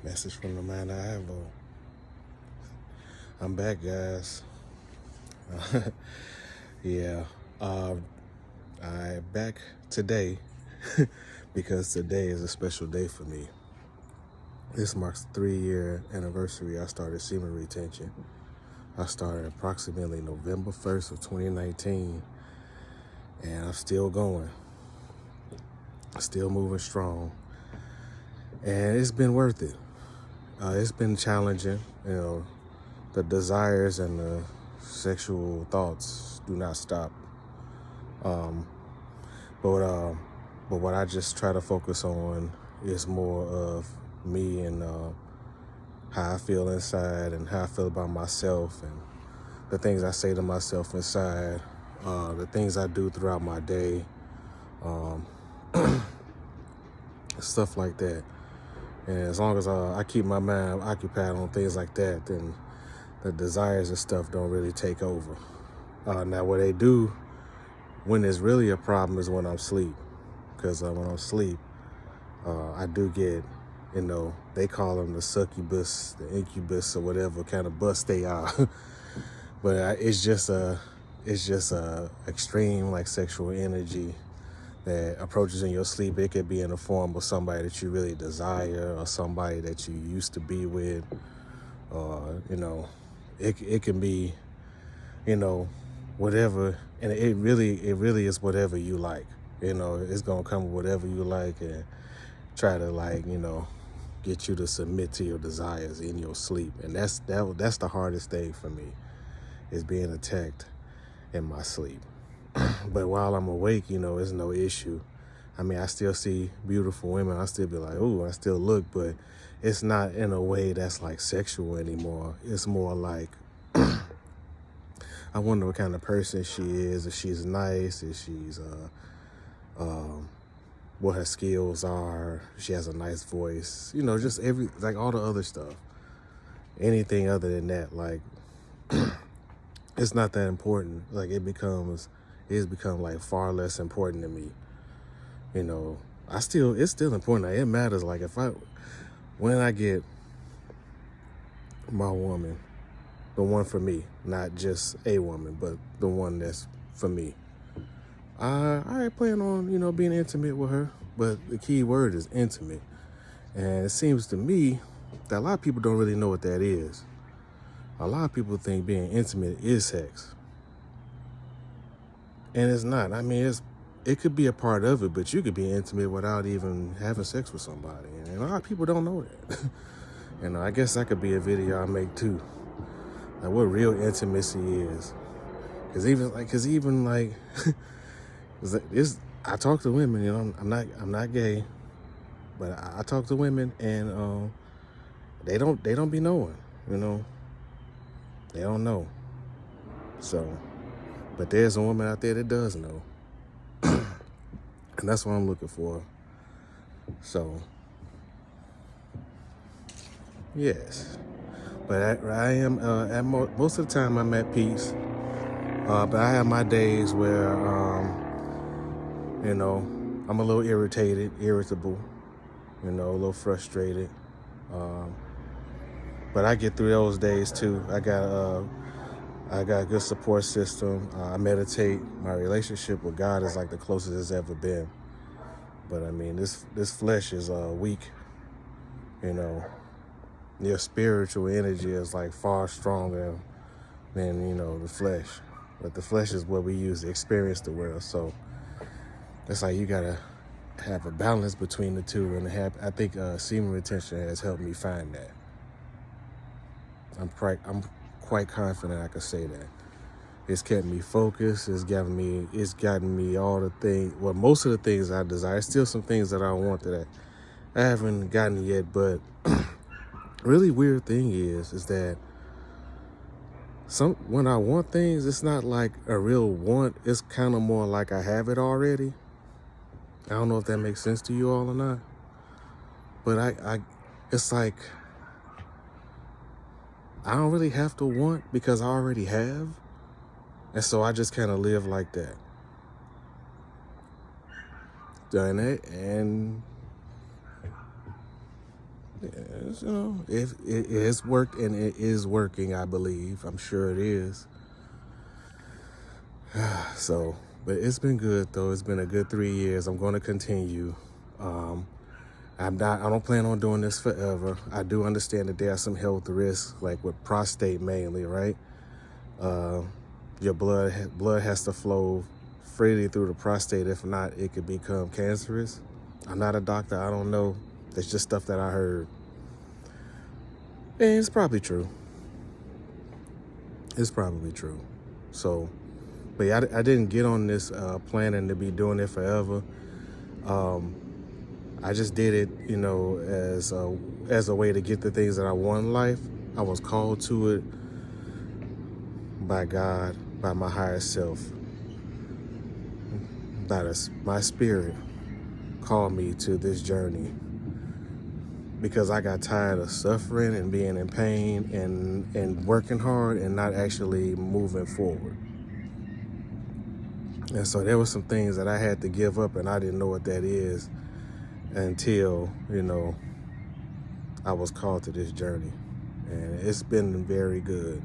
Message from the man I have. I'm back, guys. Yeah, I back today because today is a special day for me. This marks the 3-year anniversary I started semen retention. I started approximately November 1st of 2019, and I'm still going, still moving strong, and it's been worth it. It's been challenging, the desires and the sexual thoughts do not stop. Um, but uh, but what I just try to focus on is more of me and how I feel inside and how I feel about myself and the things I say to myself inside, the things I do throughout my day, um, stuff like that. And as long as I keep my mind occupied on things like that, then the desires and stuff don't really take over. Now, what they do when there's really a problem is when I'm asleep. Because when I'm asleep, I do get, they call them the succubus, the incubus, or whatever kind of bus they are. But it's just a extreme like sexual energy that approaches in your sleep. It could be in the form of somebody that you really desire or somebody that you used to be with, or it can be, whatever, and it really is whatever you like. It's gonna come with whatever you like and try to get you to submit to your desires in your sleep. And that's the hardest thing for me, is being attacked in my sleep. But while I'm awake, it's no issue. I mean, I still see beautiful women. I still be like, ooh, I still look, but it's not in a way that's like sexual anymore. It's more like, I wonder what kind of person she is, if she's nice, if she's, what her skills are, if she has a nice voice, just like all the other stuff. Anything other than that, like, it's not that important. Like, it's become like far less important to me. It's still important. It matters. Like, when I get my woman, the one for me, not just a woman, but the one that's for me, I plan on, being intimate with her, but the key word is intimate. And it seems to me that a lot of people don't really know what that is. A lot of people think being intimate is sex. And it's not. I mean, it could be a part of it, but you could be intimate without even having sex with somebody. And a lot of people don't know that. I guess that could be a video I make too. Like, what real intimacy is. Cause even like I talk to women, I'm not gay, but I talk to women, and they don't be knowing, they don't know. So, but there's a woman out there that does know, and that's what I'm looking for. So, yes, but I am most of the time I'm at peace. But I have my days where I'm a little irritable, a little frustrated. But I get through those days too. I got a good support system. I meditate. My relationship with God is like the closest it's ever been. But I mean, this flesh is weak. Your spiritual energy is like far stronger than the flesh. But the flesh is what we use to experience the world. So it's like you gotta have a balance between the two, and I think semen retention has helped me find that. I'm quite confident I could say that. It's kept me focused. It's gotten me all the things. Well, most of the things I desire. Still some things that I want that I haven't gotten yet. But really weird thing is that when I want things, it's not like a real want. It's kind of more like I have it already. I don't know if that makes sense to you all or not. But it's like I don't really have to want because I already have. And so I just kind of live like that. Done it, and If it has worked and it is working, I believe. I'm sure it is. So, but it's been good though. It's been a good 3 years. I'm going to continue. Um, I don't plan on doing this forever. I do understand that there are some health risks, like with prostate mainly, right? Uh, your blood has to flow freely through the prostate. If not, it could become cancerous. I'm not a doctor. I don't know. It's just stuff that I heard. And it's probably true. It's probably true. So, but yeah, I didn't get on this planning to be doing it forever. I just did it, as a way to get the things that I want in life. I was called to it by God, by my higher self, my spirit called me to this journey because I got tired of suffering and being in pain and working hard and not actually moving forward. And so there were some things that I had to give up, and I didn't know what that is until, I was called to this journey. And it's been very good.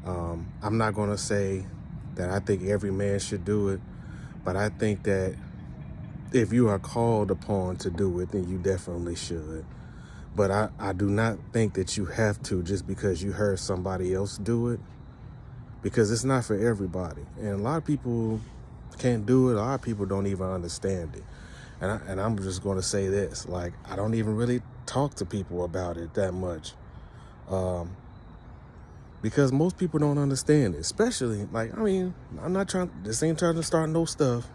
I'm not going to say that I think every man should do it, but I think that if you are called upon to do it, then you definitely should. But I do not think that you have to just because you heard somebody else do it, because it's not for everybody. And a lot of people can't do it. A lot of people don't even understand it. And I'm just going to say this, like, I don't even really talk to people about it that much. Because most people don't understand it, especially, this ain't trying to start no stuff.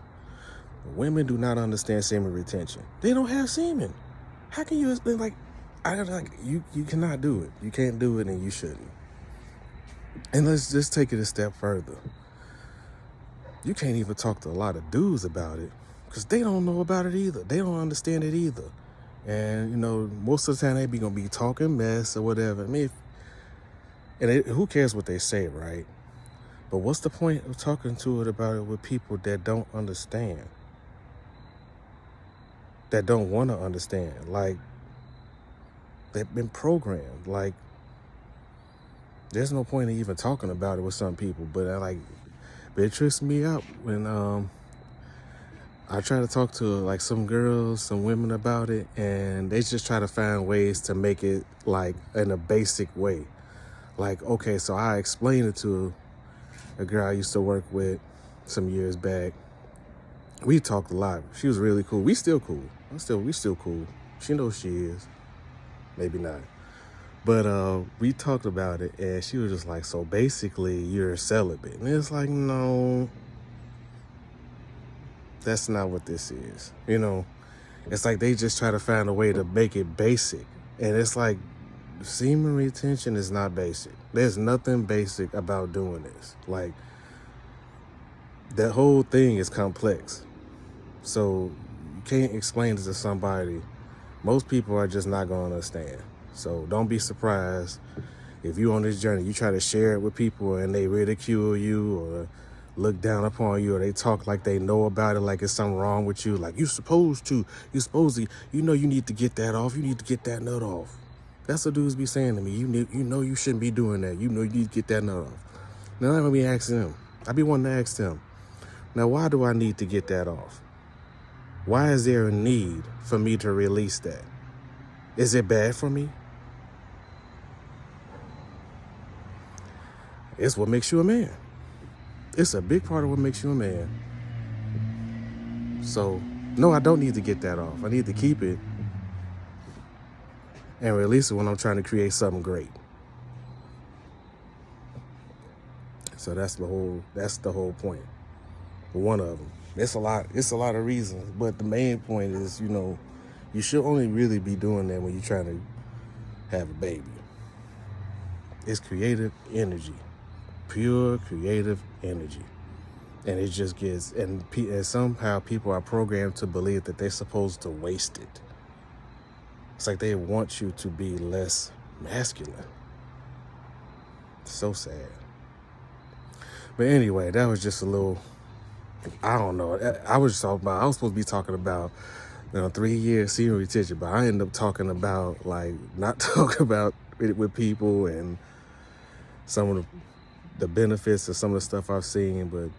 Women do not understand semen retention. They don't have semen. How can you explain, you cannot do it. You can't do it and you shouldn't. And let's just take it a step further. You can't even talk to a lot of dudes about it because they don't know about it either. They don't understand it either. And, most of the time they be going to be talking mess or whatever. I mean, who cares what they say, right? But what's the point of talking about it with people that don't understand? That don't want to understand? Like, they've been programmed. Like, there's no point in even talking about it with some people. But it trips me out when I try to talk to some girls, some women about it, and they just try to find ways to make it in a basic way. Okay, so I explained it to a girl I used to work with some years back. We talked a lot. She was really cool. We still cool. We still cool. She knows she is. Maybe not. But we talked about it, and she was just like, so basically you're celibate. And it's like, no, that's not what this is. It's like they just try to find a way to make it basic. And it's like, semen retention is not basic. There's nothing basic about doing this. That whole thing is complex. So you can't explain it to somebody. Most people are just not going to understand. So don't be surprised if you on this journey, you try to share it with people and they ridicule you or look down upon you, or they talk like they know about it, like it's something wrong with you. Like, you're supposed to, you need to get that off. You need to get that nut off. That's what dudes be saying to me. You shouldn't be doing that. You need to get that nut off. Now I'm going to be asking them. I be wanting to ask them, now why do I need to get that off? Why is there a need for me to release that? Is it bad for me? It's what makes you a man. It's a big part of what makes you a man. So, no, I don't need to get that off. I need to keep it and release it when I'm trying to create something great. So that's the whole point. One of them. It's a lot of reasons, but the main point is, you should only really be doing that when you're trying to have a baby. It's creative energy. Pure creative energy. And it just gets, and somehow people are programmed to believe that they're supposed to waste it. It's like they want you to be less masculine. So sad. But anyway, that was just a little, I don't know. I was supposed to be talking about, 3 years semen retention, but I end up talking about, like, not talk about it with people and some of the benefits of some of the stuff I've seen, but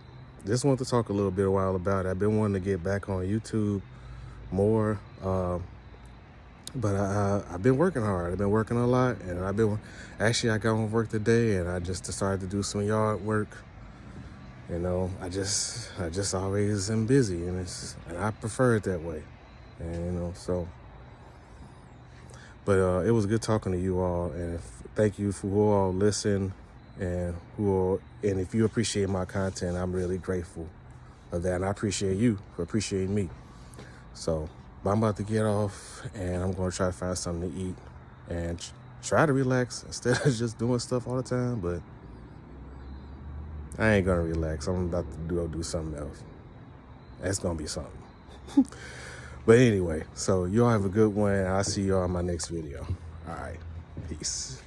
just want to talk a little bit a while about it. I've been wanting to get back on YouTube more, but I've been working hard. I've been working a lot, and I got on work today, and I just decided to do some yard work. You know, I just always am busy, and I prefer it that way. And, you know, so, but it was good talking to you all, and thank you for who all listen, and if you appreciate my content, I'm really grateful of that, and I appreciate you for appreciating me. So, but I'm about to get off, and I'm going to try to find something to eat and try to relax instead of just doing stuff all the time. But I ain't gonna relax. I'm about to do something else. That's gonna be something. But anyway, so y'all have a good one. I'll see y'all in my next video. All right, peace.